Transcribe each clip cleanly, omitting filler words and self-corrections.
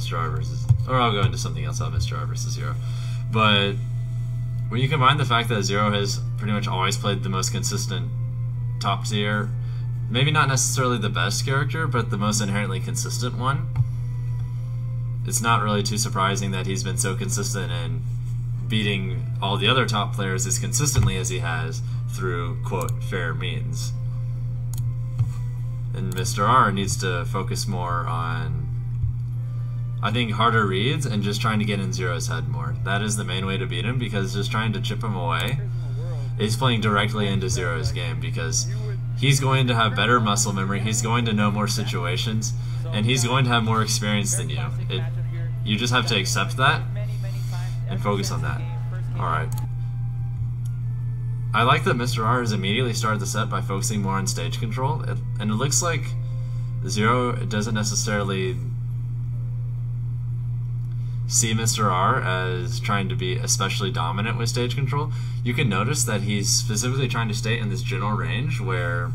Mr. R versus, or I'll go into something else about Mr. R versus ZeRo. But when you combine the fact that ZeRo has pretty much always played the most consistent top tier, maybe not necessarily the best character, but the most inherently consistent one, it's not really too surprising that he's been so consistent in beating all the other top players as consistently as he has through, quote, fair means. And Mr. R needs to focus more on, I think, harder reads and just trying to get in ZeRo's head more. That is the main way to beat him, because just trying to chip him away is playing directly into ZeRo's game, because he's going to have better muscle memory, he's going to know more situations, and he's going to have more experience than you. You just have to accept that and focus on that. Alright. I like that Mr. R has immediately started the set by focusing more on stage control, and it looks like ZeRo doesn't necessarily see Mr. R as trying to be especially dominant with stage control. You can notice that he's specifically trying to stay in this general range where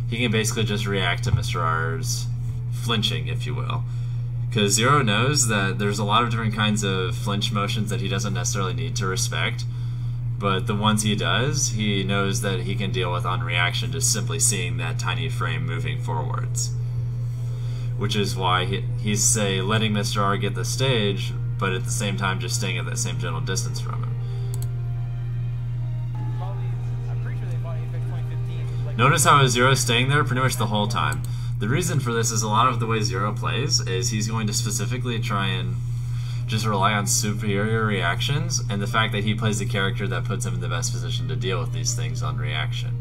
he can basically just react to Mr. R's flinching, if you will. Because ZeRo knows that there's a lot of different kinds of flinch motions that he doesn't necessarily need to respect, but the ones he does, he knows that he can deal with on reaction, just simply seeing that tiny frame moving forwards. Which is why he's, say, letting Mr. R get the stage, but at the same time just staying at that same general distance from him. Notice how ZeRo's staying there pretty much the whole time. The reason for this is a lot of the way ZeRo plays is he's going to specifically try and just rely on superior reactions, and the fact that he plays a character that puts him in the best position to deal with these things on reaction.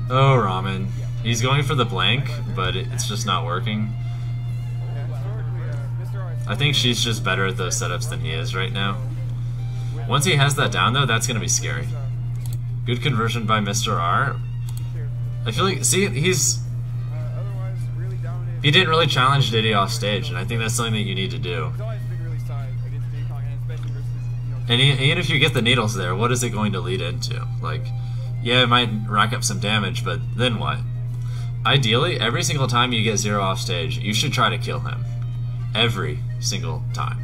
Oh, Ramen. He's going for the blank, but it's just not working. I think she's just better at those setups than he is right now. Once he has that down, though, that's going to be scary. Good conversion by Mr. R. I feel like, see, he didn't really challenge Diddy off stage, and I think that's something that you need to do. And even if you get the needles there, what is it going to lead into? Like, yeah, it might rack up some damage, but then what? Ideally, every single time you get ZeRo off stage, you should try to kill him. Every single time.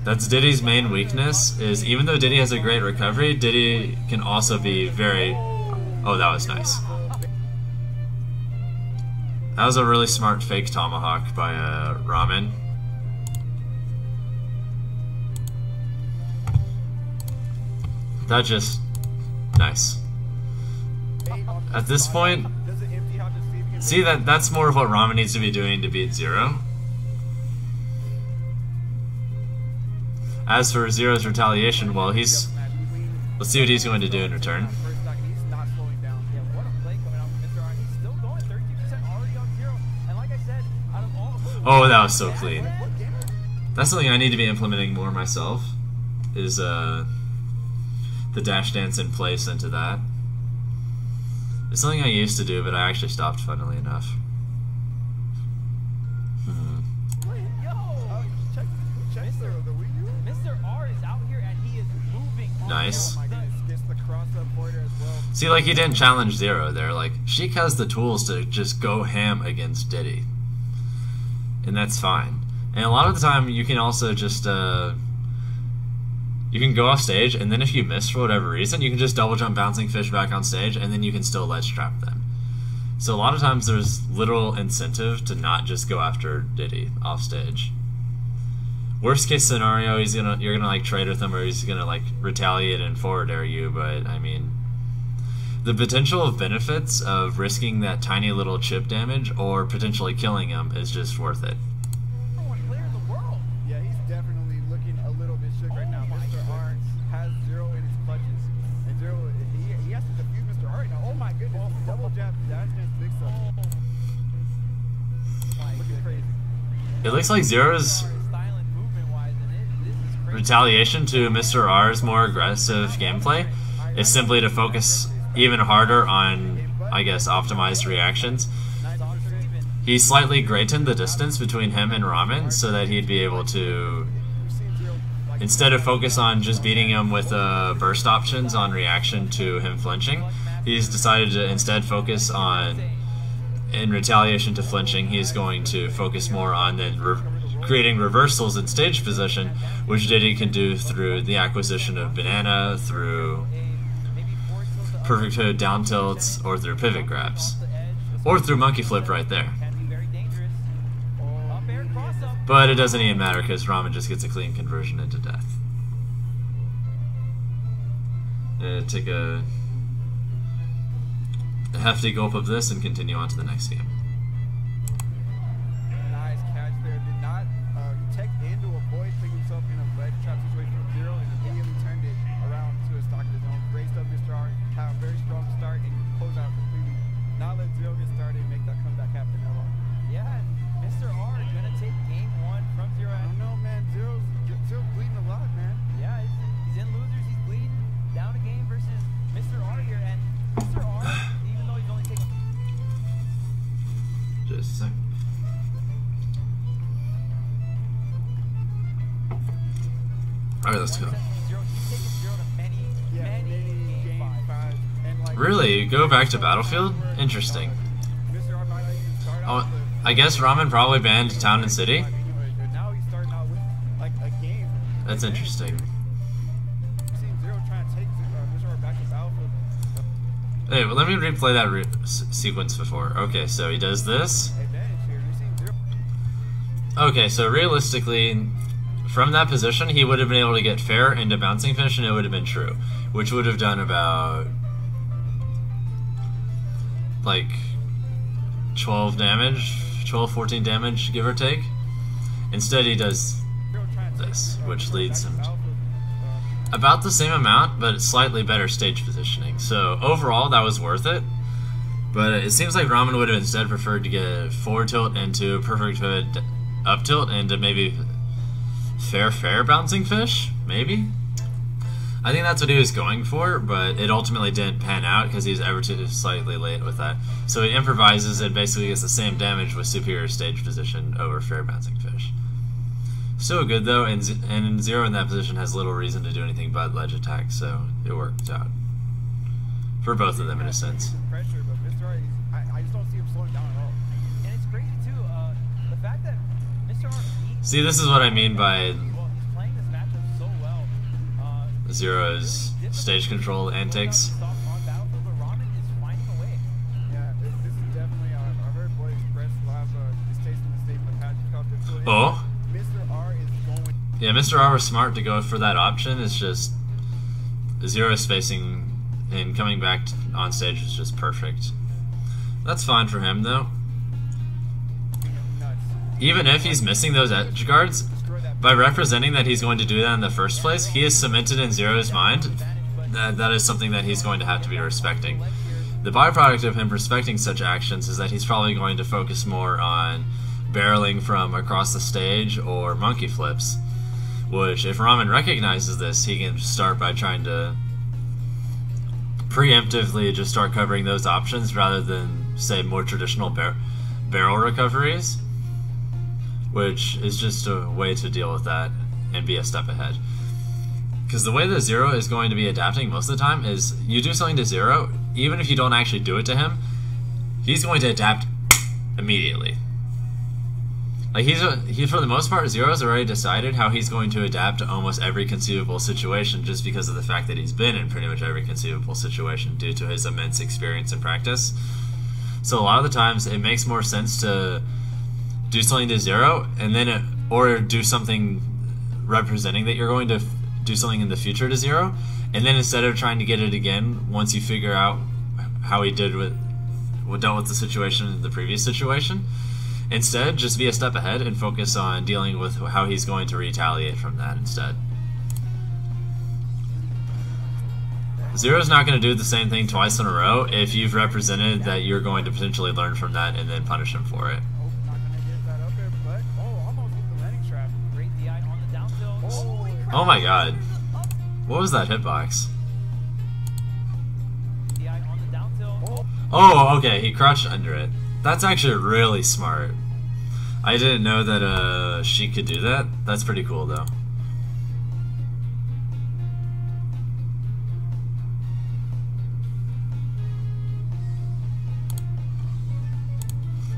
That's Diddy's main weakness, is even though Diddy has a great recovery, Diddy can also be very... Oh, that was nice. That was a really smart fake tomahawk by Ramen. That just... nice. At this point... See, that's more of what Ramen needs to be doing to beat ZeRo. As for ZeRo's retaliation, well, let's see what he's going to do in return. Oh, that was so clean. That's something I need to be implementing more myself, is the dash dance in place into that. It's something I used to do, but I actually stopped, funnily enough. Nice. See, like, he didn't challenge ZeRo there. Like, Sheik has the tools to just go ham against Diddy. And that's fine. And a lot of the time, you can also just, you can go off stage, and then if you miss for whatever reason, you can just double jump bouncing fish back on stage, and then you can still ledge trap them. So a lot of times there's literal incentive to not just go after Diddy off stage. Worst case scenario, you're gonna like trade with him, or he's gonna like retaliate and forward air you. But I mean, the potential of benefits of risking that tiny little chip damage or potentially killing him is just worth it. Yeah, he's definitely looking a little bit shook right now. Mr. R has ZeRo in his clutches, and ZeRo he has to defuse Mr. R right now. Oh my goodness, double jab, dash dance, big stuff. Looking crazy. It looks like ZeRo's retaliation to Mr. R's more aggressive gameplay is simply to focus even harder on, I guess, optimized reactions. He slightly greatened the distance between him and Ramen so that he'd be able to instead of focus on just beating him with burst options on reaction to him flinching, he's decided to instead focus on, in retaliation to flinching, he's going to focus more on then creating reversals in stage position, which Diddy can do through the acquisition of banana, through perfect hood down tilts, or through pivot grabs, or through monkey flip right there. But it doesn't even matter because Ramen just gets a clean conversion into death. Take a hefty gulp of this and continue on to the next game. Nice catch there. Did not tech in to avoid putting himself in a ledge trap situation with ZeRo and immediately turned it around to a stock of his own. Great stuff, Mr. R. Have a very strong start and close out completely. Not let ZeRo get started and make that comeback happen at all. Yeah, Mr. R gonna take game 1 from ZeRo. I don't know, man. Zero's bleeding a lot, man. Yeah, he's in losers. He's bleeding down a game versus Mr. R here, and Mr. R, even though he's only taking. Just a sec. Alright, let's go. He's taken ZeRo to many game 5. And like, Really? Go back to Battlefield? Interesting. Mr. R might not even start Oh, out I guess Ramen probably banned Town and City? now he's starting out with like a game. That's interesting. Seeing ZeRo trying to take Mr. R back to Battlefield. Hey, well, let me replay that sequence before. Okay, so he does this. Advantage here. You're seeing ZeRo. Okay, so realistically, from that position, he would have been able to get fair into bouncing fish, and it would have been true, which would have done about like 12 damage, 12, 14 damage, give or take. Instead, he does this, which leads him to about the same amount, but slightly better stage positioning. So overall, that was worth it. But it seems like Ramen would have instead preferred to get forward tilt into perfect hood up tilt into maybe fair bouncing fish, maybe. I think that's what he was going for, but it ultimately didn't pan out because he was ever too slightly late with that. So he improvises and basically gets the same damage with superior stage position over fair bouncing fish. Still good though, and ZeRo in that position has little reason to do anything but ledge attack, so it worked out for both of them in a sense. Pressure, but Mr. R, I just don't see him slowing down at all. And it's crazy too, the fact that Mr. R beat. See, this is what I mean by Well, he's playing this matchup so well. ZeRo's stage control antics. On Battlefield, but Ramen is finding a way. Yeah, this is definitely our very boy Express Live is tasting the state of the patch. Oh? Mr. R is going. Yeah, Mr. R was smart to go for that option. It's just ZeRo spacing and coming back on stage is just perfect. That's fine for him though. Nuts. Even if he's missing those edge guards, by representing that he's going to do that in the first place, he is cemented in ZeRo's mind that is something that he's going to have to be respecting. The byproduct of him respecting such actions is that he's probably going to focus more on barreling from across the stage or monkey flips, which if Ramen recognizes this, he can start by trying to preemptively just start covering those options rather than, say, more traditional barrel recoveries, which is just a way to deal with that and be a step ahead. Because the way that ZeRo is going to be adapting most of the time is you do something to ZeRo, even if you don't actually do it to him, he's going to adapt immediately. Like he for the most part, ZeRo's already decided how he's going to adapt to almost every conceivable situation just because of the fact that he's been in pretty much every conceivable situation due to his immense experience and practice. So a lot of the times it makes more sense to do something to ZeRo and then or do something representing that you're going to do something in the future to ZeRo, and then instead of trying to get it again once you figure out how he dealt with the situation in the previous situation, instead just be a step ahead and focus on dealing with how he's going to retaliate from that instead. ZeRo's not going to do the same thing twice in a row if you've represented that you're going to potentially learn from that and then punish him for it. Not gonna get that up there, but almost with the landing trap. Great DI on the down tilt. Oh my god. What was that hitbox? DI on the down tilt. Oh, okay, he crouched under it. That's actually really smart. I didn't know that she could do that. That's pretty cool though.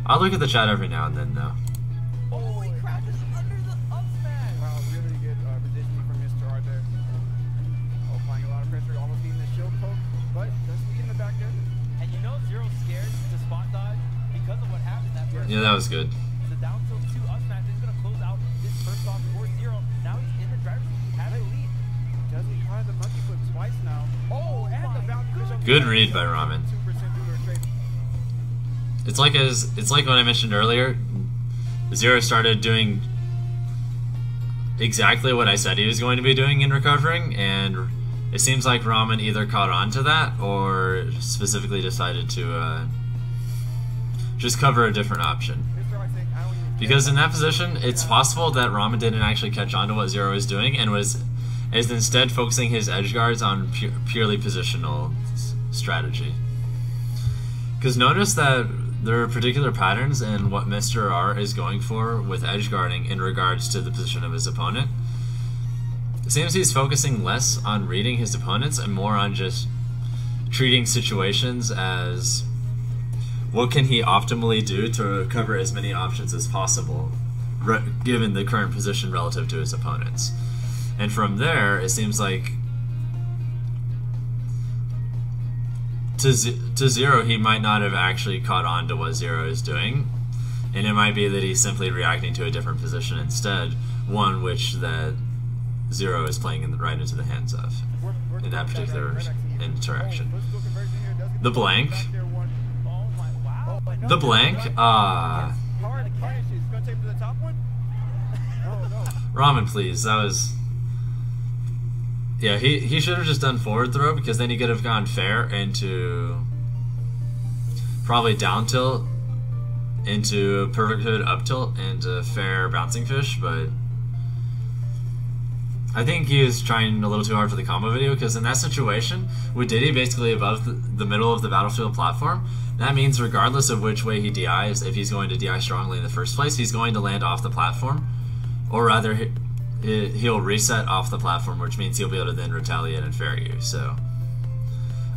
I'll look at the chat every now and then, though. Oh, he crashes under the up smash. Wow, really good positioning from Mr. R there. Oh, applying a lot of pressure, almost getting the shield poke, but does get in the back there. And you know Zero's scared to spot dodge because of what happened that first. Yeah, that was good. The down tilt 2 up smash is going to close out this first off for ZeRo. Now he's in the driver's seat. He has the lead. Does he try the monkey flip twice now? Oh, and the bounce fish on the Good side. read by Ramen. 2% through the trade. It's like when I mentioned earlier, ZeRo started doing exactly what I said he was going to be doing in recovering, and it seems like Ramen either caught on to that or specifically decided to just cover a different option. Mr. R saying, I don't even care. Because in that position, it's possible that Ramen didn't actually catch on to what ZeRo was doing and is instead focusing his edge guards on purely positional strategy. Because notice that there are particular patterns in what Mr. R is going for with edge guarding in regards to the position of his opponent. It seems he's focusing less on reading his opponents and more on just treating situations as what can he optimally do to cover as many options as possible given the current position relative to his opponents. And from there, it seems like to ZeRo, he might not have actually caught on to what ZeRo is doing, and it might be that he's simply reacting to a different position instead, one which that ZeRo is playing right into the hands of in that particular interaction. The blank. Oh my, wow. The blank. Hard catch. He's going to take to the top one. Oh, no. Ramen, please. That was... Yeah, he should have just done forward throw, because then he could have gone fair into probably down tilt into perfect hood up tilt into fair bouncing fish, but I think he was trying a little too hard for the combo video, because in that situation, with Diddy basically above the middle of the battlefield platform, that means regardless of which way he DIs, if he's going to DI strongly in the first place, he's going to land off the platform, or rather he'll reset off the platform, which means he'll be able to then retaliate and fair you. So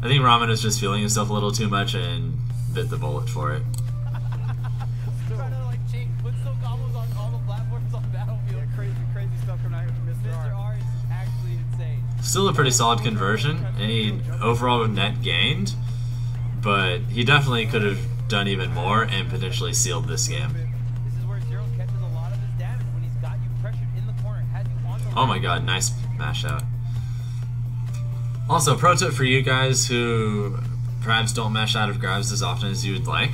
I think Ramen is just feeling himself a little too much and bit the bullet for it. Trying to like chain footstool combos on all the platforms on Battlefield. Yeah, crazy stuff coming out here from Mr. Mr. R. R is actually insane. Still a pretty solid conversion, and he overall net gained, but he definitely could have done even more and potentially sealed this game. This is where ZeRo catches a lot of his damage when he's got you pressured in the corner, has you on the Oh my god, nice mash out. Also, pro tip for you guys who perhaps don't mash out of grabs as often as you would like.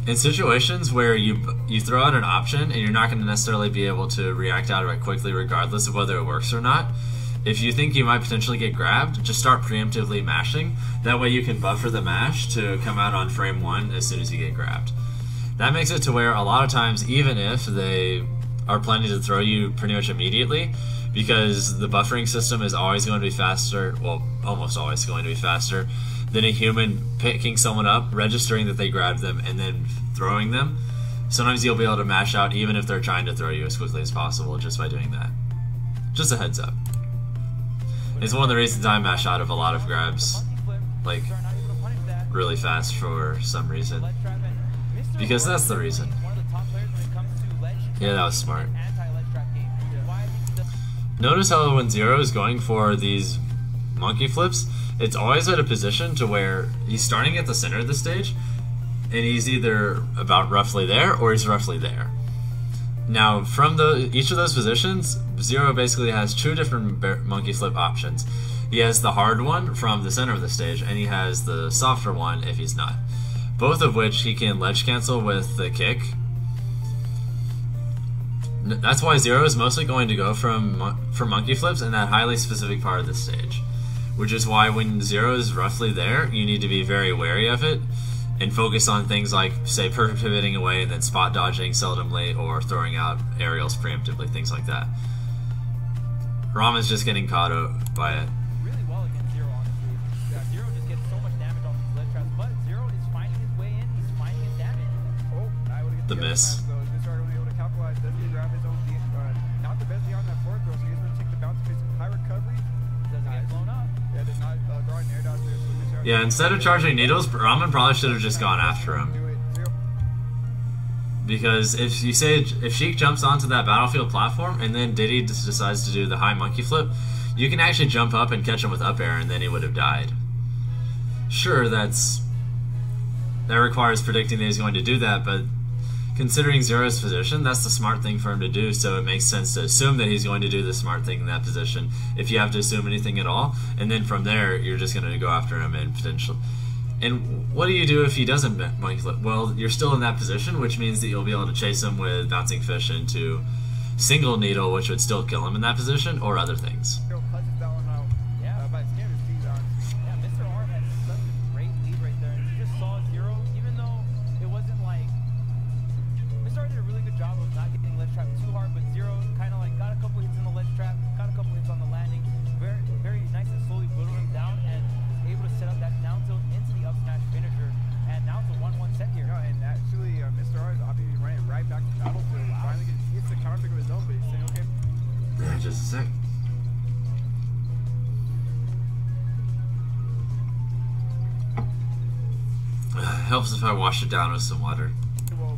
In situations where you throw out an option and you're not going to necessarily be able to react out of it quickly regardless of whether it works or not, if you think you might potentially get grabbed, just start preemptively mashing. That way you can buffer the mash to come out on frame 1 as soon as you get grabbed. That makes it to where a lot of times, even if they are planning to throw you pretty much immediately, because the buffering system is always going to be faster, well, almost always going to be faster than a human picking someone up, registering that they grabbed them, and then throwing them. Sometimes you'll be able to mash out even if they're trying to throw you as quickly as possible just by doing that. Just a heads up. It's one of the reasons I mash out of a lot of grabs, like, really fast for some reason. Because that's the reason. Yeah, that was smart. Notice how when ZeRo is going for these monkey flips, it's always at a position to where he's starting at the center of the stage, and he's either about roughly there or he's roughly there. Now, from each of those positions, ZeRo basically has two different monkey flip options. He has the hard one from the center of the stage, and he has the softer one if he's not. Both of which he can ledge cancel with the kick. That's why ZeRo is mostly going to go for monkey flips in that highly specific part of the stage. Which is why when ZeRo is roughly there, you need to be very wary of it and focus on things like, say, perfect pivoting away and then spot dodging seldomly or throwing out aerials preemptively, things like that. Ramen's just getting caught by it. Really well against ZeRo, honestly. ZeRo just gets so much damage off his ledge traps, but ZeRo is finding his way in, he's finding his damage. Oh, I would get The miss. Mr. R able to capitalize. Does he grab his own not the best beyond that forward throw, so he's going to take the bounce face. High recovery. Doesn't get blown up. Yeah, did not draw an air dodge there. So Mr. R Yeah, instead of charging needles, Ramen probably should have just gone after him. do it. Because if Sheik jumps onto that battlefield platform and then Diddy just decides to do the high monkey flip, you can actually jump up and catch him with up air, and then he would have died. Sure, that requires predicting that he's going to do that, but considering ZeRo's position, that's the smart thing for him to do, so it makes sense to assume that he's going to do the smart thing in that position, if you have to assume anything at all, and then from there, you're just going to go after him and potential. And what do you do if he doesn't monkey flip? Well, you're still in that position, which means that you'll be able to chase him with bouncing fish into single needle, which would still kill him in that position, or other things. Just a sec. Helps if I wash it down with some water. Well,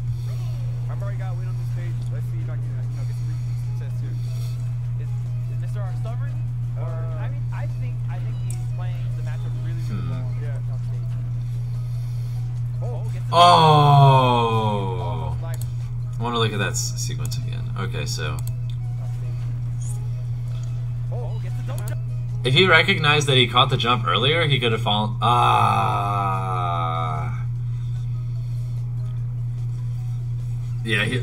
I've already got a win on this page. Let's see if I can get some repeat success here. Is Mr. R stubborn? Or I mean, I think he's playing the matchup really well. Yeah. Gets the Oh! I want to look at that sequence again. Okay, so. If he recognized that he caught the jump earlier, he could have fallen. Yeah,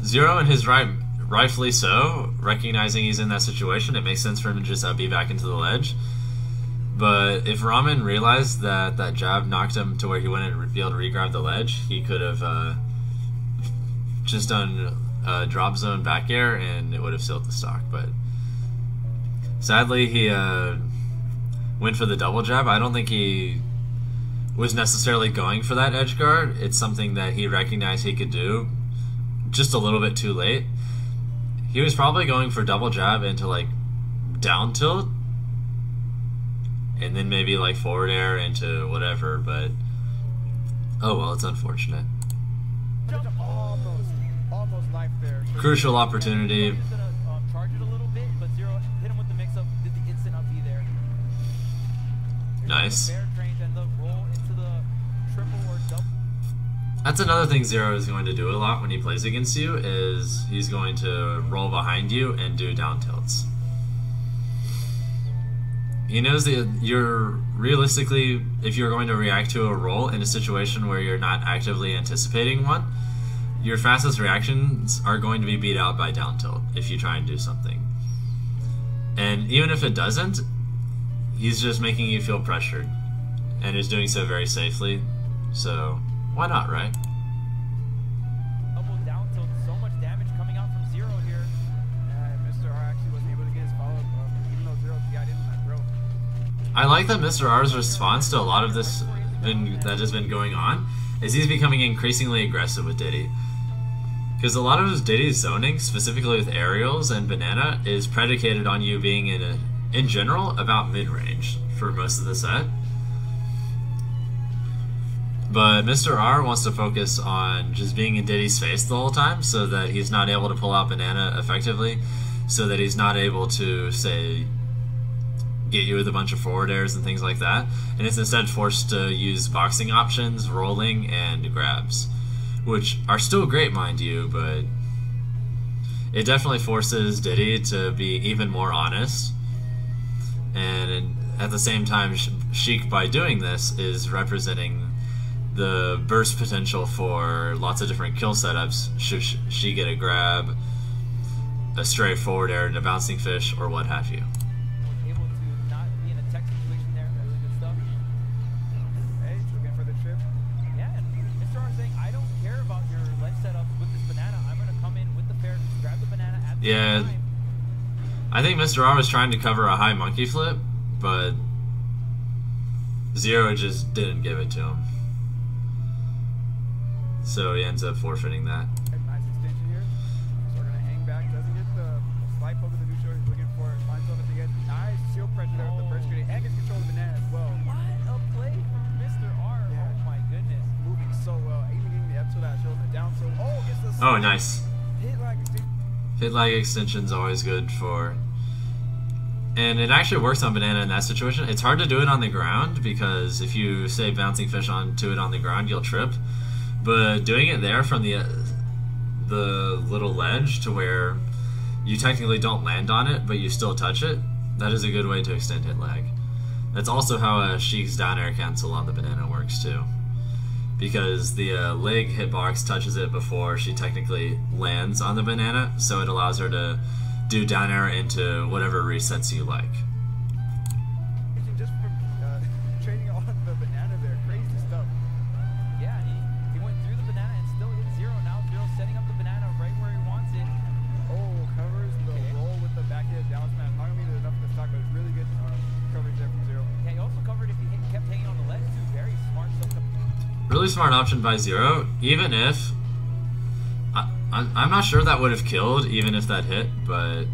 ZeRo and his rightfully so, recognizing he's in that situation, it makes sense for him to just be back into the ledge. But if Ramen realized that that jab knocked him to where he wouldn't be able to re-grab the ledge, he could have just done a drop zone back air and it would have sealed the stock. But sadly, he went for the double jab. I don't think he was necessarily going for that edge guard. It's something that he recognized he could do just a little bit too late. He was probably going for double jab into like down tilt and then maybe like forward air into whatever, but oh well, it's unfortunate. Almost life there. Crucial opportunity. Charge it a little bit, but ZeRo hit him with the mix-up, did the instant up B there. Nice. That's another thing ZeRo is going to do a lot when he plays against you, is he's going to roll behind you and do down tilts. He knows that you're realistically, if you're going to react to a roll in a situation where you're not actively anticipating one, your fastest reactions are going to be beat out by down tilt if you try and do something. And even if it doesn't, he's just making you feel pressured, and is doing so very safely, so why not, right? Double down tilt, so much damage coming out from ZeRo here. Mr. R actually wasn't able to get his follow-up, even though ZeRo got in that throw. I like that Mr. R's response to a lot of this that has been going on is he's becoming increasingly aggressive with Diddy. Because a lot of his Diddy's zoning, specifically with aerials and banana, is predicated on you being in general about mid-range for most of the set. But Mr. R wants to focus on just being in Diddy's face the whole time so that he's not able to pull out banana effectively, so that he's not able to, say, get you with a bunch of forward airs and things like that, and it's instead forced to use boxing options, rolling, and grabs, which are still great, mind you, but it definitely forces Diddy to be even more honest. And at the same time, Sheik, by doing this, is representing the burst potential for lots of different kill setups should she get a grab, a stray forward air, and a bouncing fish, or what have you. Able to not be in a tech situation there, really good stuff. Hey, looking for the trip. Yeah, and Mr. R saying, I don't care about your ledge setup with this banana. I'm going to come in with the fair, grab the banana at the same time. I think Mr. R was trying to cover a high monkey flip, but ZeRo just didn't give it to him. So he ends up forfeiting that. Nice extension here. So we're going to hang back. Doesn't get the slight poke of the neutral he's looking for. Finds himself at the edge. Nice shield pressure there with the burst grenade. And gets control of the banana as well. What a play from Mr. R. Yeah. Oh my goodness. Moving so well. Aiming Oh, nice. Hit lag extension. Hit lag extension's always good for... And it actually works on banana in that situation. It's hard to do it on the ground because if you say bouncing fish onto it on the ground, you'll trip. But doing it there from the little ledge to where you technically don't land on it, but you still touch it, that is a good way to extend hit lag. That's also how Sheik's down air cancel on the banana works too. Because the leg hitbox touches it before she technically lands on the banana, so it allows her to do down air into whatever resets you like. Just from trading on the banana there, crazy stuff. Yeah, he went through the banana and still hit ZeRo. Now ZeRo setting up the banana right where he wants it. Oh, covers the roll with the back hit down smash. Not gonna be enough of the stock, but it's really good coverage there from ZeRo. Yeah, he also covered if he kept hanging on the ledge too. Very smart stuff. Really smart option by ZeRo, even if... I'm not sure that would have killed, even if that hit, but...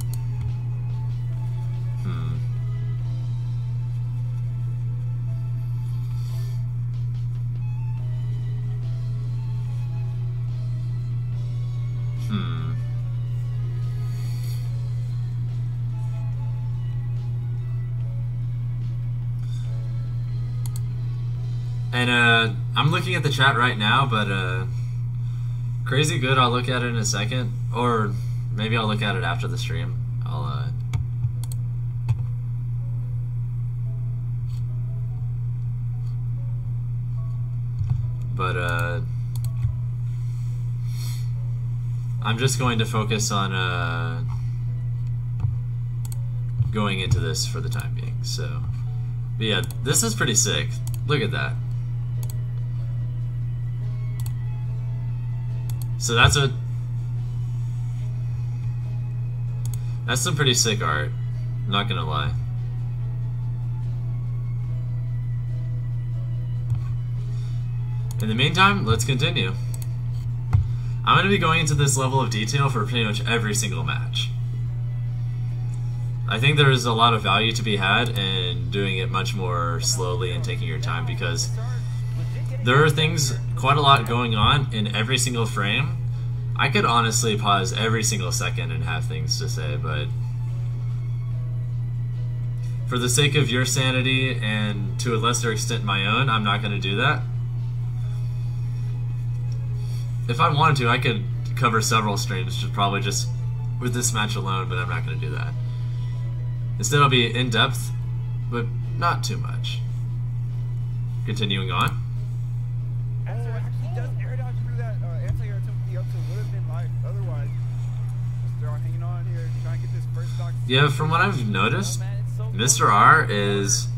And I'm looking at the chat right now, but crazy good, I'll look at it in a second, or maybe I'll look at it after the stream. I'm just going to focus on going into this for the time being. So, but yeah, this is pretty sick. Look at that. So that's some pretty sick art, not gonna lie. In the meantime, let's continue. I'm gonna be going into this level of detail for pretty much every single match. I think there is a lot of value to be had in doing it much more slowly and taking your time, because there are things, quite a lot going on in every single frame. I could honestly pause every single second and have things to say, but for the sake of your sanity and to a lesser extent my own, I'm not going to do that. If I wanted to, I could cover several streams, probably just with this match alone, but I'm not going to do that. Instead, I'll be in-depth, but not too much. Continuing on. He does air dodge through that anti-air to would have been life. Otherwise, Mr. R hanging on here, trying to get this first stock. Yeah, from what I've noticed, Mr. R is,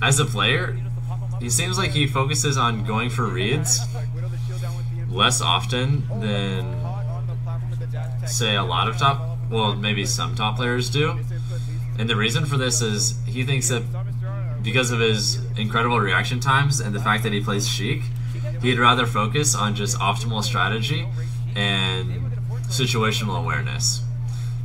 as a player, he seems like he focuses on going for reads less often than, say, a lot of top, well, maybe some top players do. And the reason for this is he thinks that because of his incredible reaction times and the fact that he plays Sheik, he'd rather focus on just optimal strategy and situational awareness.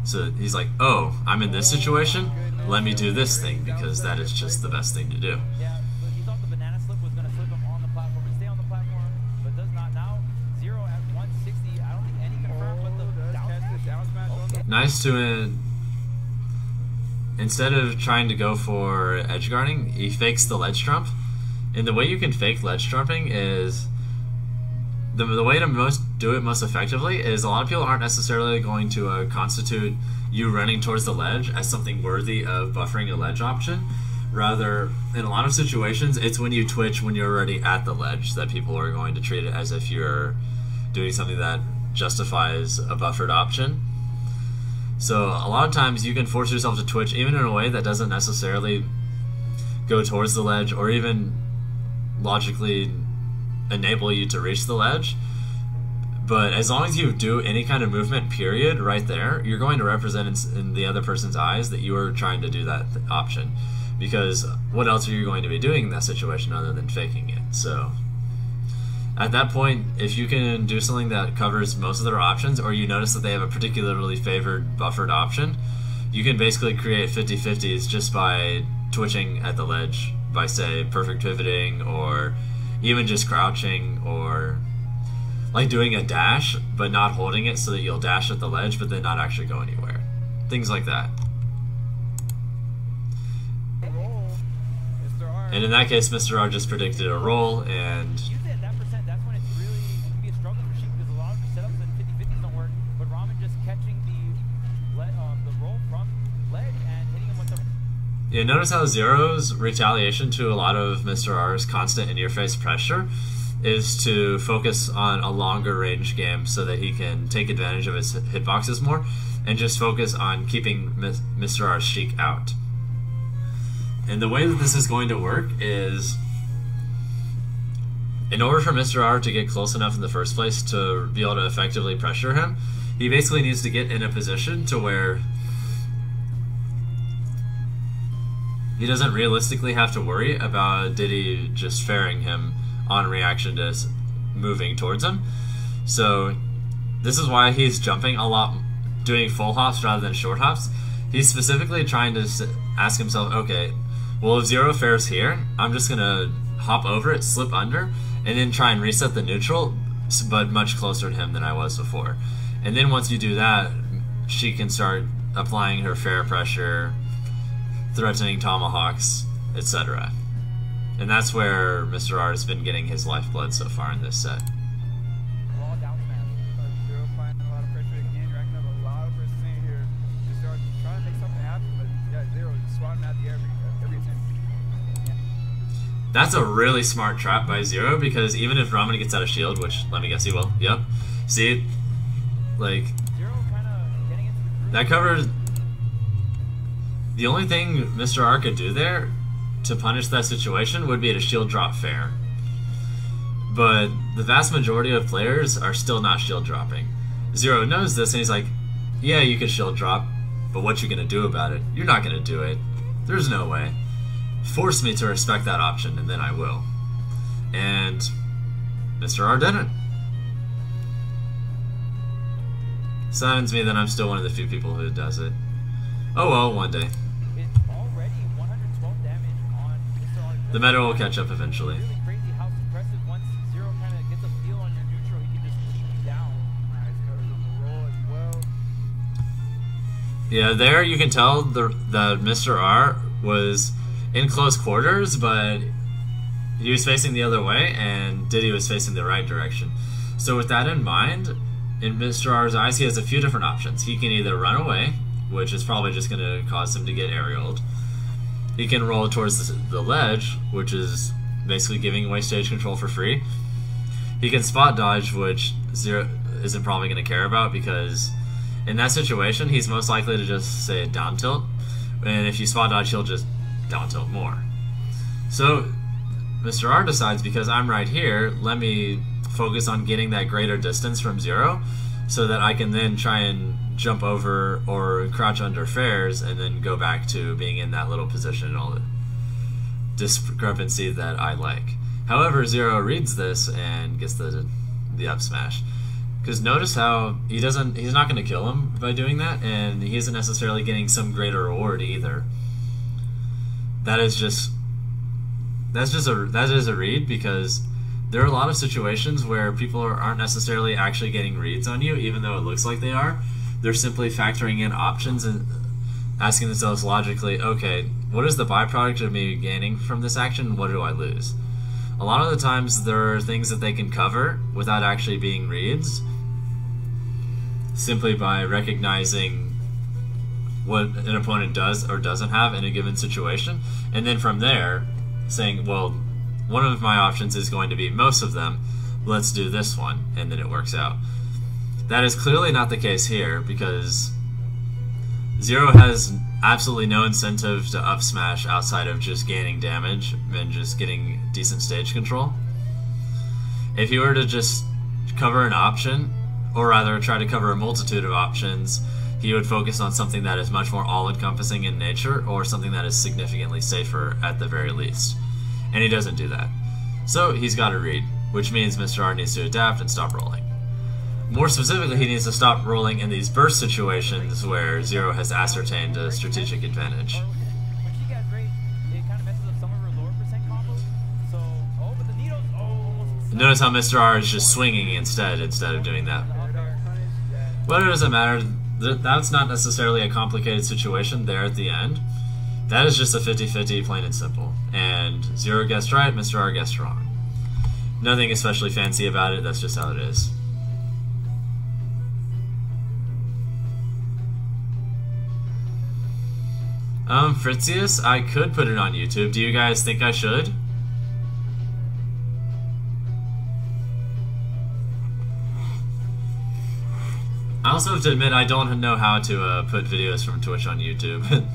So he's like, oh, I'm in this situation, let me do this thing because that is just the best thing to do. Yeah, but he thought the banana slip was going to slip him on the platform and stay on the platform, but does not now. ZeRo at 160, I don't think any confirmed, but the down smash. Okay. Nice to instead of trying to go for edge guarding, he fakes the ledge trump. And the way you can fake ledge trumping is the way to do it most effectively is a lot of people aren't necessarily going to constitute you running towards the ledge as something worthy of buffering a ledge option. Rather, in a lot of situations, it's when you twitch when you're already at the ledge that people are going to treat it as if you're doing something that justifies a buffered option. So a lot of times you can force yourself to twitch even in a way that doesn't necessarily go towards the ledge or even logically enable you to reach the ledge. But as long as you do any kind of movement, period, right there, you're going to represent in the other person's eyes that you are trying to do that option. Because what else are you going to be doing in that situation other than faking it? So at that point, if you can do something that covers most of their options, or you notice that they have a particularly favored buffered option, you can basically create 50-50s just by twitching at the ledge by, say, perfect pivoting, or even just crouching, or like doing a dash, but not holding it so that you'll dash at the ledge, but then not actually go anywhere. Things like that. And in that case, Mr. R just predicted a roll, and Use it at that percent, that's when it can be a struggle for Sheik because a lot of the setups and 50-50s don't work. But Ramen just catching the roll from ledge and hitting him with the... you notice how ZeRo's retaliation to a lot of Mr. R's constant in-your-face pressure is to focus on a longer range game so that he can take advantage of his hitboxes more and just focus on keeping Mr. R's Sheik out. And the way that this is going to work is, in order for Mr. R to get close enough in the first place to be able to effectively pressure him, he basically needs to get in a position to where he doesn't realistically have to worry about Diddy just ferrying him on reaction to moving towards him. So this is why he's jumping a lot, doing full hops rather than short hops. He's specifically trying to ask himself, okay, well, if ZeRo fares here, I'm just going to hop over it, slip under, and then try and reset the neutral, but much closer to him than I was before. And then once you do that, she can start applying her fair pressure, threatening tomahawks, etc. And that's where Mr. R has been getting his lifeblood so far in this set. Raw down smash. ZeRo finding a lot of pressure again, racking up a lot of pressure in here. Just start trying to make something happen, but yeah, ZeRo just swatting at the every attempt. That's a really smart trap by ZeRo, because even if Ramen gets out of shield, which, let me guess he will, yep. See, like, ZeRo kind of getting into the... that covers... The only thing Mr. R could do there to punish that situation would be to shield drop fair. But the vast majority of players are still not shield dropping. ZeRo knows this and he's like, yeah, you can shield drop, but what you gonna do about it? You're not gonna do it. There's no way. Force me to respect that option and then I will. And Mr. R didn't. Saddens me that I'm still one of the few people who does it. Oh well, one day. It's already 112 damage on Mr. R. The meta will catch up eventually. It's really crazy how suppressive once ZeRo kind of gets a feel on your neutral, he can just keep you down. Nice coverage on the roll as well. Yeah, there you can tell that Mr. R was in close quarters, but he was facing the other way and Diddy was facing the right direction. So with that in mind, in Mr. R's eyes, he has a few different options. He can either run away, which is probably just going to cause him to get aerialed. He can roll towards the ledge, which is basically giving away stage control for free. He can spot dodge, which ZeRo isn't probably going to care about, because in that situation, he's most likely to just say down tilt, and if you spot dodge, he'll just down tilt more. So Mr. R decides, because I'm right here, let me focus on getting that greater distance from ZeRo, so that I can then try and jump over or crouch under fares and then go back to being in that little position and all the discrepancy that I like. However, ZeRo reads this and gets the up smash. Because notice how he's not going to kill him by doing that, and he isn't necessarily getting some greater reward either. That is a read, because there are a lot of situations where people aren't necessarily actually getting reads on you, even though it looks like they are. They're simply factoring in options and asking themselves logically, okay, what is the byproduct of me gaining from this action? What do I lose? A lot of the times there are things that they can cover without actually being reads, simply by recognizing what an opponent does or doesn't have in a given situation, and then from there saying, well, one of my options is going to be most of them, let's do this one, and then it works out. That is clearly not the case here, because ZeRo has absolutely no incentive to up smash outside of just gaining damage and just getting decent stage control. If he were to just cover an option, or rather try to cover a multitude of options, he would focus on something that is much more all-encompassing in nature, or something that is significantly safer at the very least. And he doesn't do that. So he's got to read, which means Mr. R needs to adapt and stop rolling. More specifically, he needs to stop rolling in these burst situations where ZeRo has ascertained a strategic advantage. When she gets great, it kind of messes up some of her lower percent combos. So, oh, but the needles, oh, almost Notice how Mr. R is just swinging instead of doing that. But it doesn't matter. That's not necessarily a complicated situation there at the end. That is just a 50-50, plain and simple. And ZeRo guessed right, Mr. R guessed wrong. Nothing especially fancy about it, that's just how it is. Fritzius, I could put it on YouTube. Do you guys think I should? I also have to admit I don't know how to put videos from Twitch on YouTube.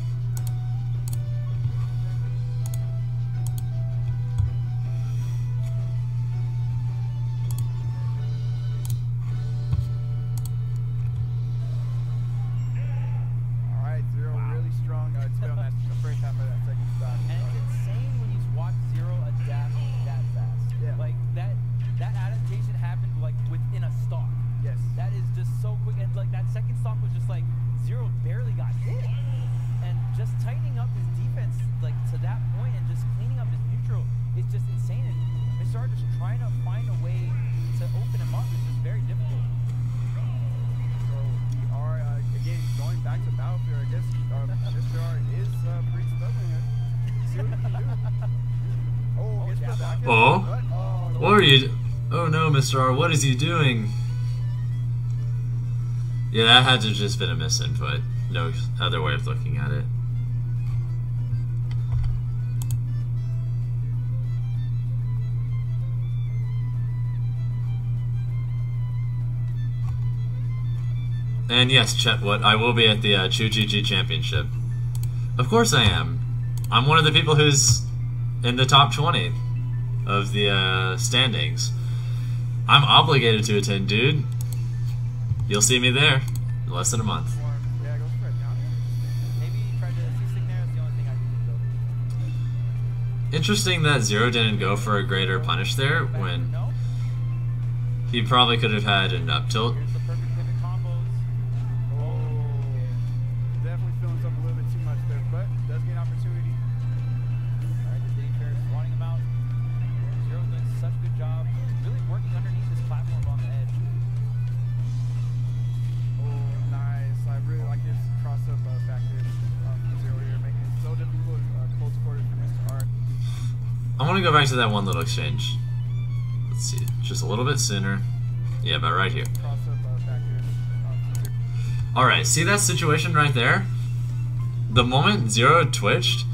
Oh? What are you... Oh no, Mr. R, what is he doing? Yeah, that had to have just been a misinput. No other way of looking at it. And yes, Chet, what I will be at the ChuGG Championship. Of course I am. I'm one of the people who's in the top 20 of the standings. I'm obligated to attend, dude. You'll see me there in less than a month. Interesting that ZeRo didn't go for a greater punish there when he probably could have had an up tilt. I want to go back to that one little exchange. Let's see, just a little bit sooner. Yeah, about right here. Alright, see that situation right there? The moment ZeRo twitched,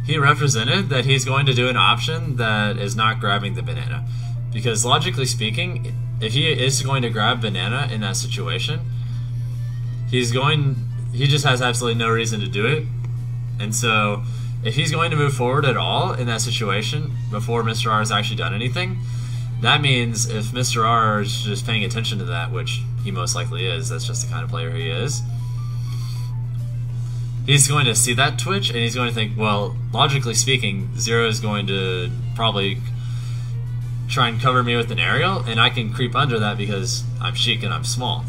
he represented that he's going to do an option that is not grabbing the banana. Because logically speaking, if he is going to grab banana in that situation, he just has absolutely no reason to do it. And so, if he's going to move forward at all in that situation before Mr. R has actually done anything, that means if Mr. R is just paying attention to that, which he most likely is, that's just the kind of player he is, he's going to see that twitch and he's going to think, well, logically speaking, ZeRo is going to probably try and cover me with an aerial, and I can creep under that because I'm chic and I'm small.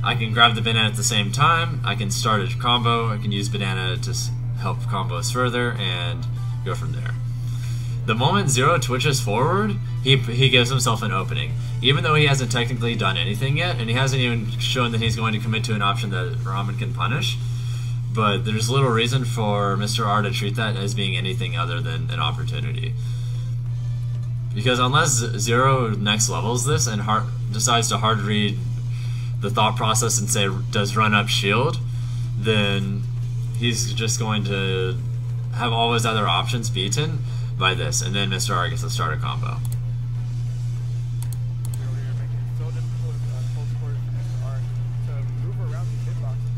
I can grab the banana at the same time, I can start a combo, I can use banana to help combos further, and go from there. The moment ZeRo twitches forward, he gives himself an opening. Even though he hasn't technically done anything yet, and he hasn't even shown that he's going to commit to an option that Ramen can punish, but there's little reason for Mr. R to treat that as being anything other than an opportunity. Because unless ZeRo next levels this and decides to hard read the thought process and say, does run up shield, then he's just going to have all his other options beaten by this, and then Mr. R gets to start a combo.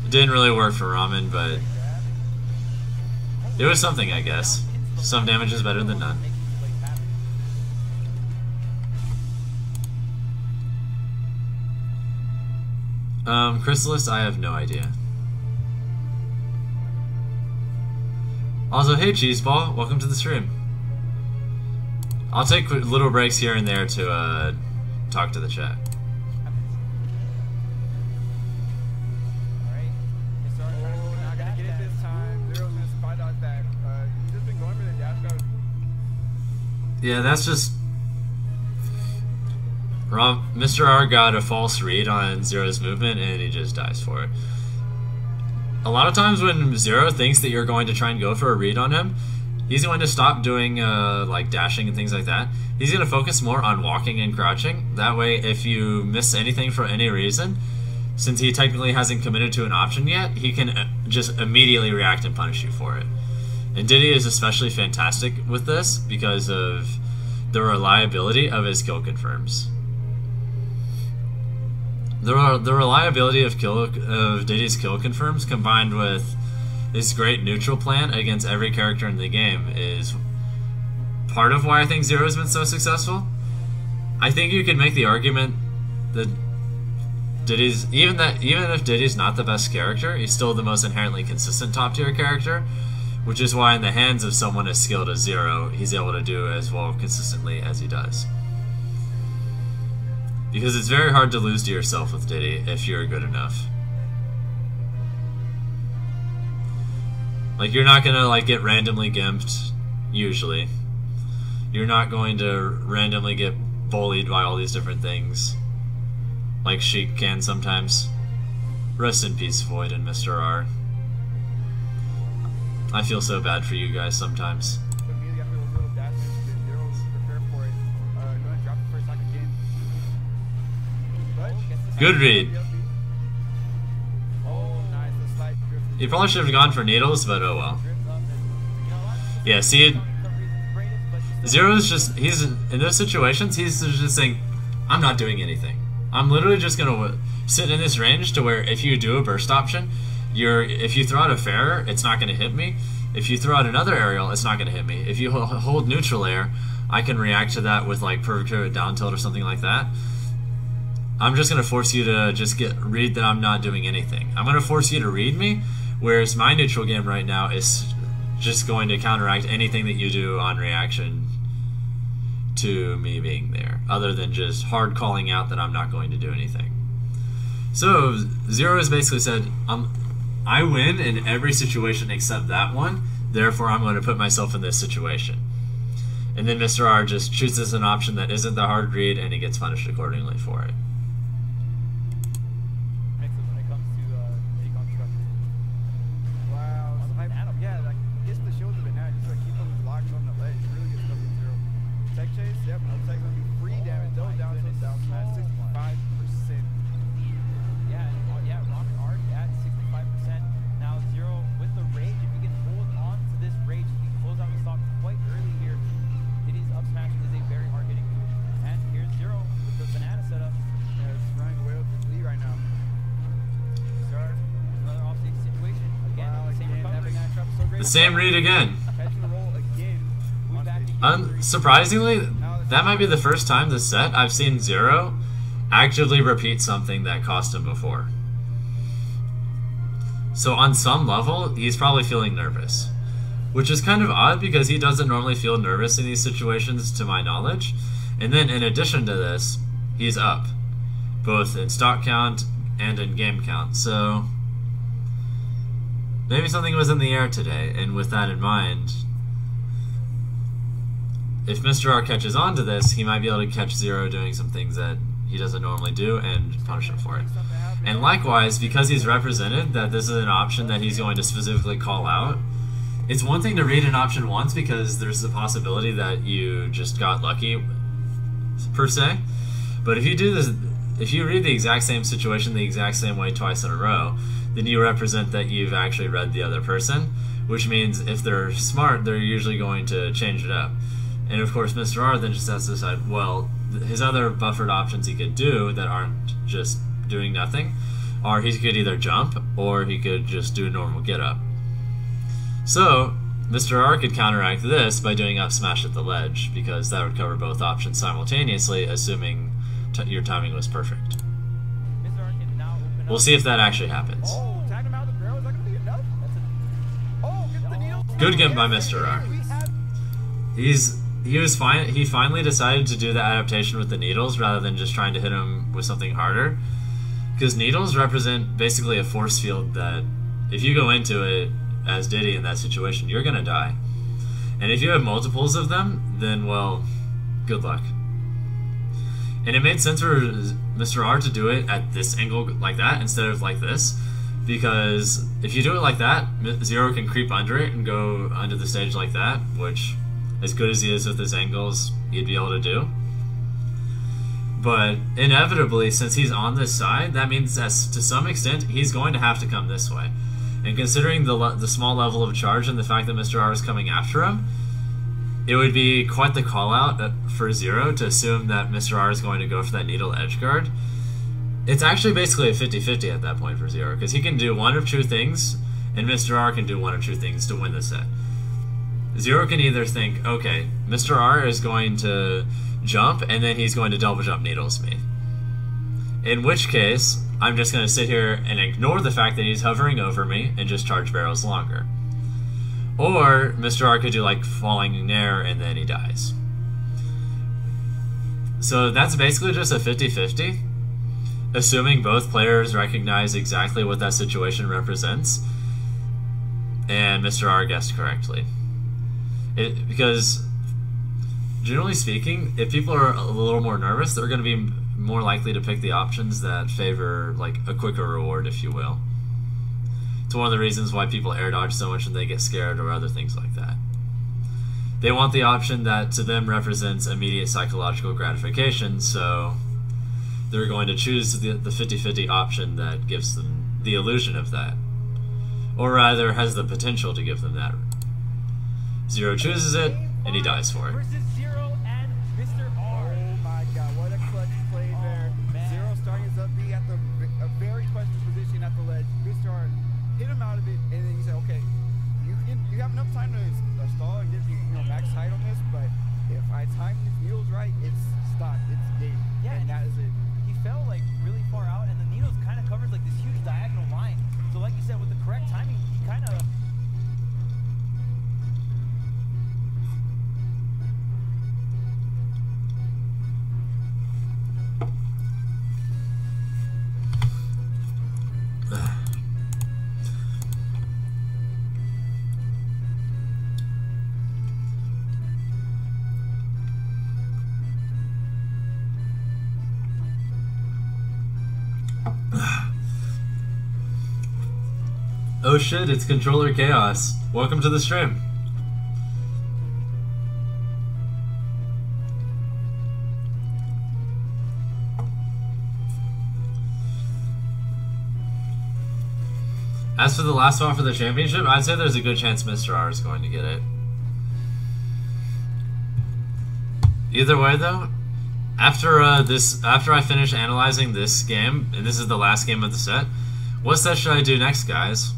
It didn't really work for Ramen, but it was something, I guess. Some damage is better than none. Chrysalis, I have no idea. Also, hey Cheeseball, welcome to the stream. I'll take little breaks here and there to talk to the chat. Yeah, that's just Mr. R got a false read on ZeRo's movement, and he just dies for it. A lot of times when ZeRo thinks that you're going to try and go for a read on him, he's going to stop doing like dashing and things like that. He's going to focus more on walking and crouching. That way, if you miss anything for any reason, since he technically hasn't committed to an option yet, he can just immediately react and punish you for it. And Diddy is especially fantastic with this because of the reliability of his kill confirms. The reliability of Diddy's kill confirms combined with his great neutral plan against every character in the game is part of why I think ZeRo's been so successful. I think you could make the argument that Diddy's even if Diddy's not the best character, he's still the most inherently consistent top tier character, which is why in the hands of someone as skilled as ZeRo, he's able to do as well consistently as he does. Because it's very hard to lose to yourself with Diddy if you're good enough. Like, you're not gonna like get randomly gimped, usually. You're not going to randomly get bullied by all these different things, like Sheik can sometimes. Rest in peace, Void and Mr. R. I feel so bad for you guys sometimes. Good read. He probably should have gone for needles, but oh well. Yeah, see, ZeRo's just, he's, in those situations, he's just saying, I'm not doing anything. I'm literally just gonna sit in this range to where if you do a burst option, if you throw out a fair, it's not gonna hit me. If you throw out another aerial, it's not gonna hit me. If you hold neutral air, I can react to that with like perfect pivot down tilt or something like that. I'm just going to force you to just read that I'm not doing anything. I'm going to force you to read me, whereas my neutral game right now is just going to counteract anything that you do on reaction to me being there, other than just hard calling out that I'm not going to do anything. So ZeRo has basically said, I win in every situation except that one, therefore I'm going to put myself in this situation. And then Mr. R just chooses an option that isn't the hard read, and he gets punished accordingly for it. The same read again. Unsurprisingly, that might be the first time this set I've seen ZeRo actively repeat something that cost him before. So on some level, he's probably feeling nervous. Which is kind of odd because he doesn't normally feel nervous in these situations to my knowledge. And then in addition to this, he's up. Both in stock count and in game count. So maybe something was in the air today, and with that in mind, if Mr. R catches on to this, he might be able to catch ZeRo doing some things that he doesn't normally do and punish him for it. And likewise, because he's represented that this is an option that he's going to specifically call out, it's one thing to read an option once because there's the possibility that you just got lucky, per se. But if you do this, if you read the exact same situation the exact same way twice in a row, then you represent that you've actually read the other person, which means if they're smart, they're usually going to change it up. And of course, Mr. R then just has to decide, well, his other buffered options he could do that aren't just doing nothing are he could either jump or he could just do a normal get up. So Mr. R could counteract this by doing up smash at the ledge, because that would cover both options simultaneously, assuming your timing was perfect. We'll see if that actually happens. Oh, tag him out of the barrel. Is that going to be enough? Oh, get the needle. Good game by Mr. R. He finally decided to do the adaptation with the needles rather than just trying to hit him with something harder. Because needles represent basically a force field that if you go into it as Diddy in that situation, you're going to die. And if you have multiples of them, then, well, good luck. And it made sense for Mr. R to do it at this angle like that instead of like this, because if you do it like that, ZeRo can creep under it and go under the stage like that, which, as good as he is with his angles, he'd be able to do. But inevitably, since he's on this side, that means that to some extent he's going to have to come this way. And considering the small level of charge and the fact that Mr. R is coming after him, it would be quite the call out for ZeRo to assume that Mr. R is going to go for that needle edge guard. It's actually basically a 50-50 at that point for ZeRo, because he can do one of two things, and Mr. R can do one of two things to win the set. ZeRo can either think, okay, Mr. R is going to jump, and then he's going to double jump needles me. In which case, I'm just going to sit here and ignore the fact that he's hovering over me and just charge barrels longer. Or Mr. R could do like falling in air and then he dies. So that's basically just a 50-50, assuming both players recognize exactly what that situation represents and Mr. R guessed correctly. Because generally speaking, if people are a little more nervous, they're going to be more likely to pick the options that favor like a quicker reward, if you will. It's one of the reasons why people air dodge so much when they get scared or other things like that. They want the option that to them represents immediate psychological gratification, so they're going to choose the 50-50 option that gives them the illusion of that. Or rather, has the potential to give them that. ZeRo chooses it, and he dies for it. Versus ZeRo and Mr. R. Oh my god, what a clutch play there. ZeRo starting his up B at a very questionable position at the ledge. Mr. R hit him out of it, and then you say, okay, you have enough time to stall and get max height on this, but if I time these needles right, it's stopped, it's game. Yeah, and that is it. He fell like really far out, and the needles kind of covers like this huge diagonal line. So like you said, with the correct timing, he kind of... Oh shit, it's Controller Chaos. Welcome to the stream. As for the last one for the championship, I'd say there's a good chance Mr. R is going to get it. Either way though, after I finish analyzing this game, and this is the last game of the set, what set should I do next, guys?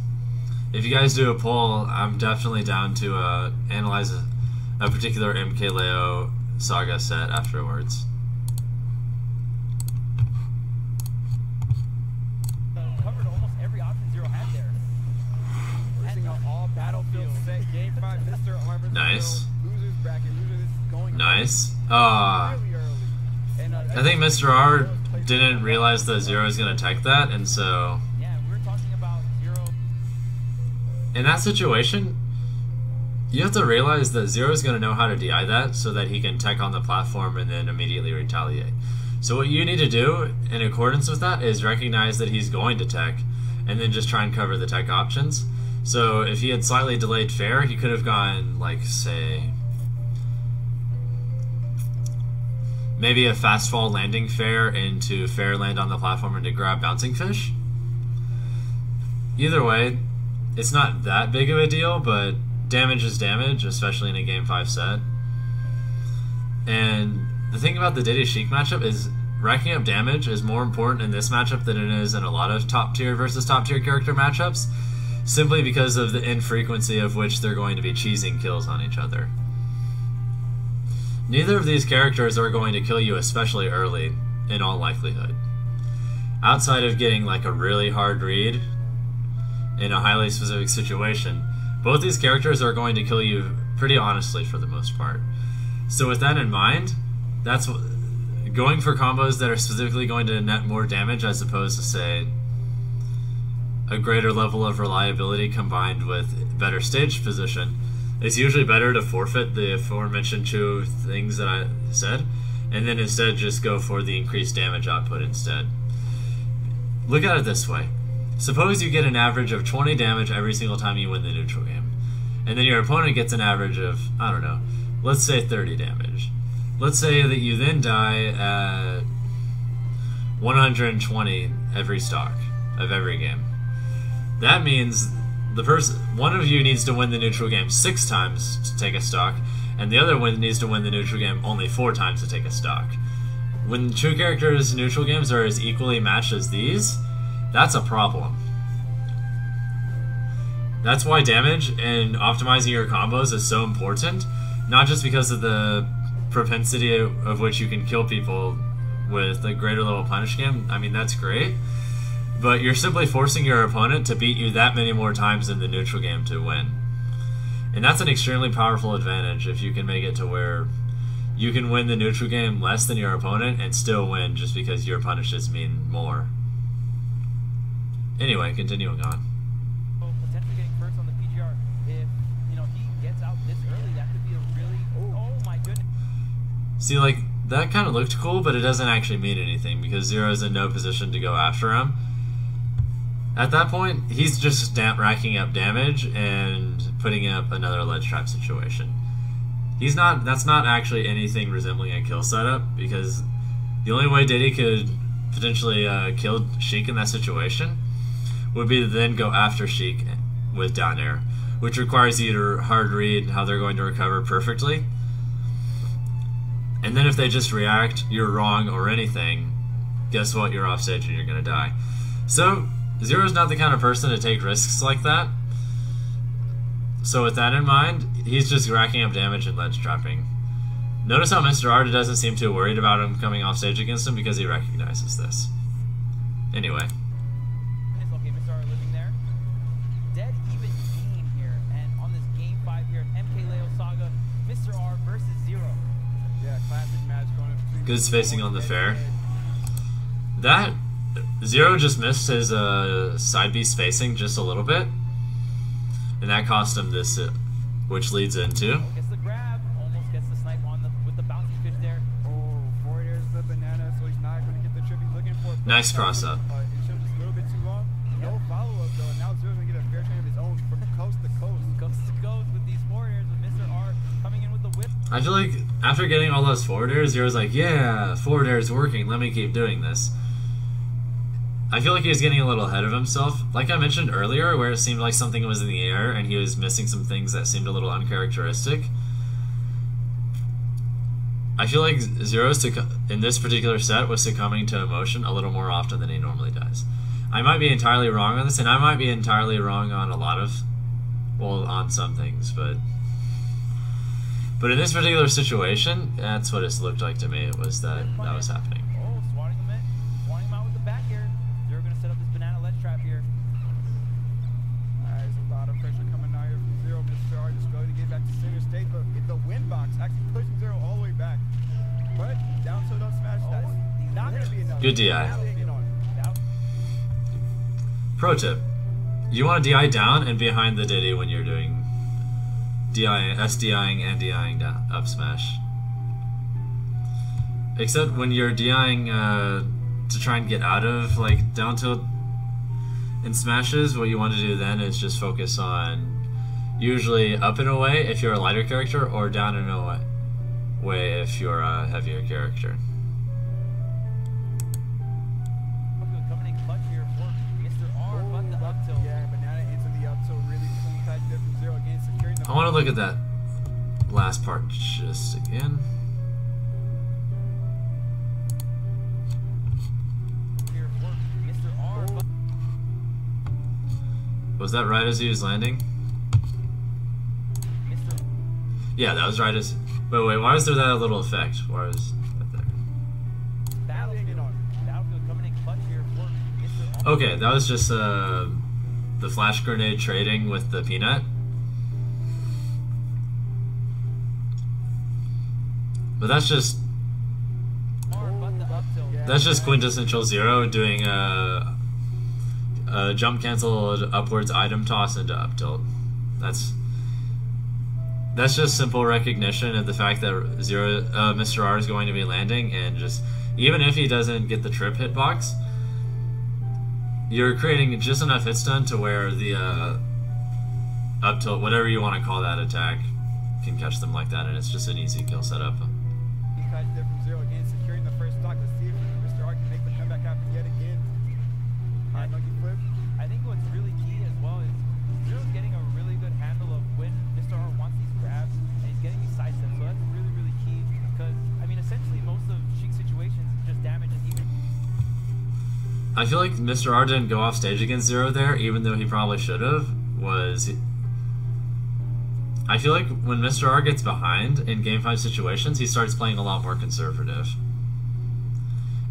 If you guys do a poll, I'm definitely down to analyze a particular MKLeo Saga set afterwards. Covered almost every option ZeRo had there. Forcing an all battlefield set, game 5, Mr. R versus Nice. ZeRo, losers bracket, loser, this is going Nice. really early. And, I think Mr. R didn't realize that ZeRo is going to tech that, and so... Yeah, we were talking about ZeRo. In that situation, you have to realize that ZeRo is going to know how to DI that so that he can tech on the platform and then immediately retaliate. So what you need to do in accordance with that is recognize that he's going to tech and then just try and cover the tech options. So if he had slightly delayed fair, he could have gone, like, say, maybe a fast fall landing fair into fair land on the platform and to grab bouncing fish. Either way, it's not that big of a deal, but damage is damage, especially in a Game 5 set. And the thing about the Diddy Sheik matchup is racking up damage is more important in this matchup than it is in a lot of top tier versus top tier character matchups, simply because of the infrequency of which they're going to be cheesing kills on each other. Neither of these characters are going to kill you especially early, in all likelihood. Outside of getting like a really hard read in a highly specific situation, both these characters are going to kill you pretty honestly for the most part. So with that in mind, that's going for combos that are specifically going to net more damage as opposed to, say, a greater level of reliability combined with better stage position. It's usually better to forfeit the aforementioned two things that I said and then instead just go for the increased damage output instead. Look at it this way. Suppose you get an average of 20 damage every single time you win the neutral game. And then your opponent gets an average of, I don't know, let's say 30 damage. Let's say that you then die at 120 every stock of every game. That means one of you needs to win the neutral game 6 times to take a stock, and the other one needs to win the neutral game only 4 times to take a stock. When two characters' neutral games are as equally matched as these, that's a problem. That's why damage and optimizing your combos is so important, not just because of the propensity of which you can kill people with a greater level punish game. I mean, that's great, but you're simply forcing your opponent to beat you that many more times in the neutral game to win. And that's an extremely powerful advantage if you can make it to where you can win the neutral game less than your opponent and still win just because your punishes mean more. Anyway, continuing on. Potentially getting first on the PGR. If, you know, he gets out this early, that could be a really... Oh my goodness. See, like, that kind of looked cool, but it doesn't actually mean anything because ZeRo is in no position to go after him. At that point, he's just racking up damage and putting up another ledge trap situation. That's not actually anything resembling a kill setup, because the only way Diddy could potentially kill Sheik in that situation would be to then go after Sheik with down air, which requires you to hard read how they're going to recover perfectly. And then if they just react, you're wrong or anything, guess what? You're off stage and you're going to die. So ZeRo's not the kind of person to take risks like that. So with that in mind, he's just racking up damage and ledge trapping. Notice how Mr. R doesn't seem too worried about him coming off stage against him because he recognizes this. Anyway. Okay, Mr. R living there. Dead even game here, and on this game 5 here, MKLeo Saga, Mr. R versus ZeRo. Yeah, classic match going up. Good spacing on the fair. That ZeRo just missed his side B spacing just a little bit, and that cost him this, which leads into. Gets the grab, almost gets the snipe on with the bouncy fish there. Oh, forward airs the banana, so he's not going to get the trip he's looking for. Nice cross up. It showed just a little bit too long. No follow up though. And now ZeRo's going to get a fair trade of his own from coast to coast. Coast to coast with these forward airs with Mr. R coming in with the whip. I feel like after getting all those forward airs, ZeRo's like, yeah, forward air is working. Let me keep doing this. I feel like he was getting a little ahead of himself. Like I mentioned earlier, where it seemed like something was in the air and he was missing some things that seemed a little uncharacteristic. I feel like ZeRo's in this particular set was succumbing to emotion a little more often than he normally does. I might be entirely wrong on this, and I might be entirely wrong on a lot of, well, on some things, but in this particular situation, that's what it looked like to me. It was that was happening. Oh, swatting him in. Swatting him out with the back air. They're going to set up this banana ledge trap here. There's a lot of pressure coming out here from ZeRo. Mr. R just going to get back to center stage, but the win box actually pushing ZeRo all the way back. But down tilt up smash, that's not going to be enough. Good DI. Pro tip: you want to DI down and behind the Diddy when you're doing SDIing and DIing down up smash. Except when you're DIing to try and get out of like down tilt in smashes, what you want to do then is just focus on usually up and away if you're a lighter character, or down and away if you're a heavier character. Coming in clutch here for Mr. R, but the up tilt. Yeah, banana into the up tilt really impacted there from ZeRo again, securing the. I want to look at that last part just again. Here for Mr. R, but Was that right as he was landing? Mr. Yeah, that was right as. Wait, why was there that little effect? Why was that there? Battlefield coming in clutch here for Mr. R. Okay, that was just the flash grenade trading with the peanut. But that's just quintessential ZeRo doing a jump cancel upwards item toss into up tilt. that's just simple recognition of the fact that Mr. R is going to be landing, and just even if he doesn't get the trip hitbox, you're creating just enough hit stun to where the up tilt, whatever you want to call that attack, can catch them like that, and it's just an easy kill setup. He cut there from ZeRo again, securing the first stock. Let's see if Mr. R can make the comeback happen yet again. All right, Monkey Flip. I think what's really key as well is ZeRo's getting a really good handle of when Mr. R wants these grabs, and he's getting these side steps. So that's really, really key, because I mean, essentially most of Sheik's situations just damage, and even I feel like Mr. R didn't go off stage against ZeRo there, even though he probably should have. I feel like when Mr. R gets behind in Game 5 situations, he starts playing a lot more conservative.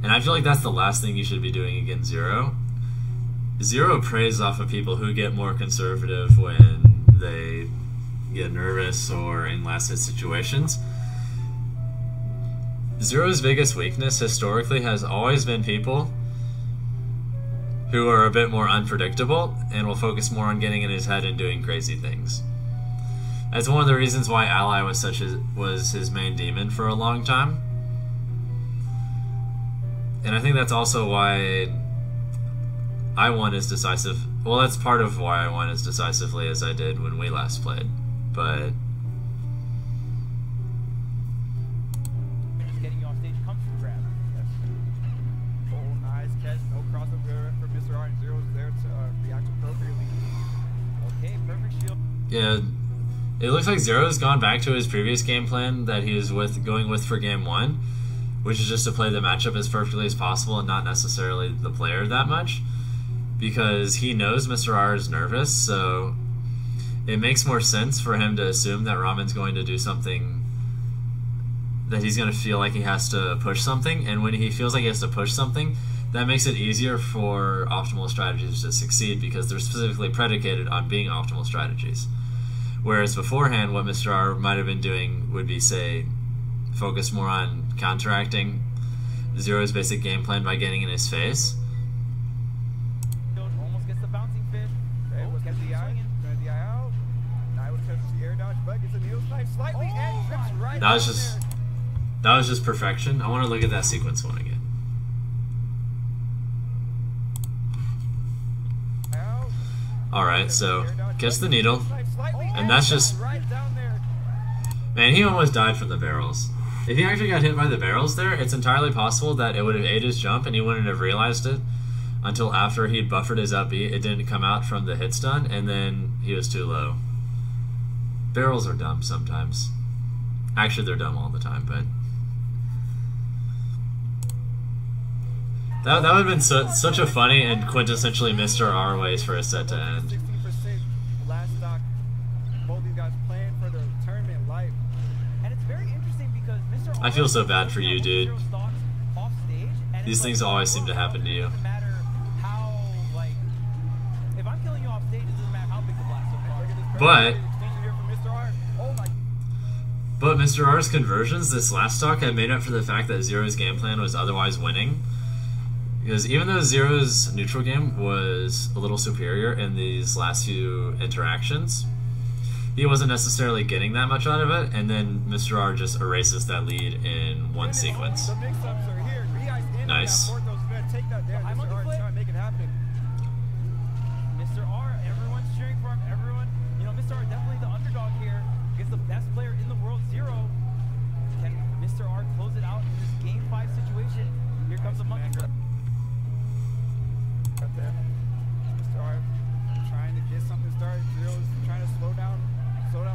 And I feel like that's the last thing you should be doing against ZeRo. ZeRo preys off of people who get more conservative when they get nervous or in last hit situations. ZeRo's biggest weakness historically has always been people who are a bit more unpredictable and will focus more on getting in his head and doing crazy things. That's one of the reasons why Ally was his main demon for a long time. And I think that's also why I won as decisive. Well, that's part of why I won as decisively as I did when we last played. But just getting you off stage comes from grab. Yes. Oh, nice catch. No crossover for Mr. R, and ZeRo's there to react appropriately. Okay, perfect shield. yeah, it looks like ZeRo's gone back to his previous game plan that he was going with for game 1, which is just to play the matchup as perfectly as possible and not necessarily the player that much, because he knows Mr. R is nervous, so it makes more sense for him to assume that Ramen's going to do something, that he's going to feel like he has to push something, and when he feels like he has to push something, that makes it easier for optimal strategies to succeed because they're specifically predicated on being optimal strategies. Whereas beforehand, what Mr. R might have been doing would be, say, focus more on counteracting ZeRo's basic game plan by getting in his face. Almost gets the bouncing fish. Okay, Oh, we'll catch the eye. Gonna DI out. Now he would catch the air dodge, but gets a needle snipe slightly and trips right That was down just there. that was just perfection. I want to look at that sequence one again. Out. Alright, so gets the needle. Slightly And that's just... right down there. Man, he almost died from the barrels. If he actually got hit by the barrels there, it's entirely possible that it would have aided his jump and he wouldn't have realized it until after he buffered his up B. It didn't come out from the hit stun, and then he was too low. Barrels are dumb sometimes. Actually, they're dumb all the time, but... That would have been such a funny and quintessentially Mr. R ways for a set to end. 16% last stock. Both these guys playing for their tournament life. And it's very interesting because Mr. I feel so bad for you, dude. ZeRo stocks off stage, and These it's things like, always seem to happen to you. It doesn't matter how, like, if I'm killing you off stage, it doesn't matter how big the blast so far. But Exchange here from Mr. R. Oh my. But Mr. R's conversions this last stock had made up for the fact that ZeRo's game plan was otherwise winning. Because even though ZeRo's neutral game was a little superior in these last few interactions, he wasn't necessarily getting that much out of it, and then Mr. R just erases that lead in one sequence. The mix-ups are here. Re-ice in. Nice. Porto's gonna take that down. I'm on Mr. the R flip. trying to make it happen. Mr. R, everyone's cheering for him. Everyone, you know, Mr. R definitely the underdog here against the best player in the world, ZeRo. Can Mr. R close it out in this Game 5 situation? Here comes the monkey flip. Right there. Mr. R trying to get something started. ZeRo's trying to slow down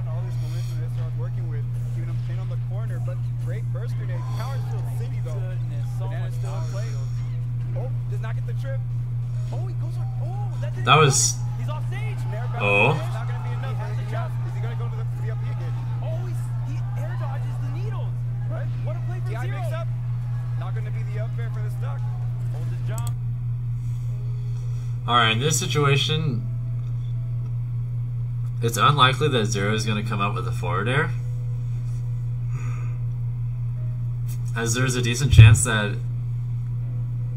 all this momentum Mr. R's working with, keeping him pinned on the corner. But great burst grenade. Power still city though. Goodness, so Banana's much still in power play. shield. Oh, does not get the trip. Oh, he goes on. Oh, that didn't That count. was... He's off stage. Oh. It's not gonna be enough. He has to jump. Is he gonna go to the up again? Oh, he air dodges the needles. Right? What a play for The eye ZeRo. mix up. Not gonna be the up air for the stock. Holds his jump. Alright, in this situation, it's unlikely that ZeRo is going to come up with a forward air, as there's a decent chance that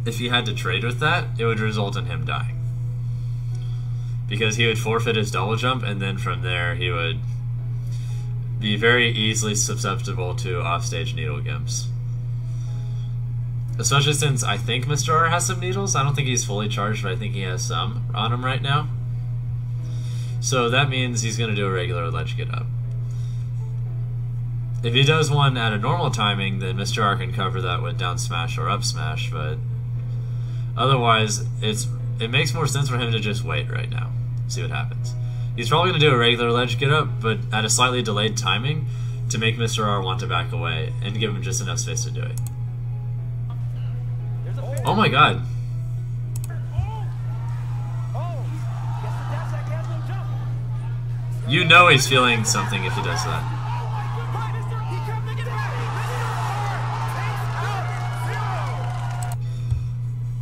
if he had to trade with that, it would result in him dying. Because he would forfeit his double jump, and then from there he would be very easily susceptible to offstage needle gimps. Especially since I think Mr. R has some needles. I don't think he's fully charged, but I think he has some on him right now. So that means he's going to do a regular ledge get up. If he does one at a normal timing, then Mr. R can cover that with down smash or up smash, but otherwise it makes more sense for him to just wait right now. See what happens. He's probably going to do a regular ledge get up, but at a slightly delayed timing to make Mr. R want to back away and give him just enough space to do it. Oh my god. You know he's feeling something if he does that.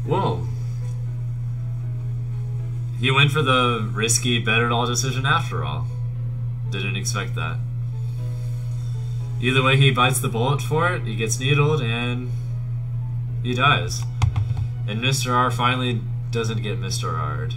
Whoa. He went for the risky bet it all decision after all. Didn't expect that. Either way, he bites the bullet for it, he gets needled, and he dies. And Mr. R finally doesn't get Mr. R'd.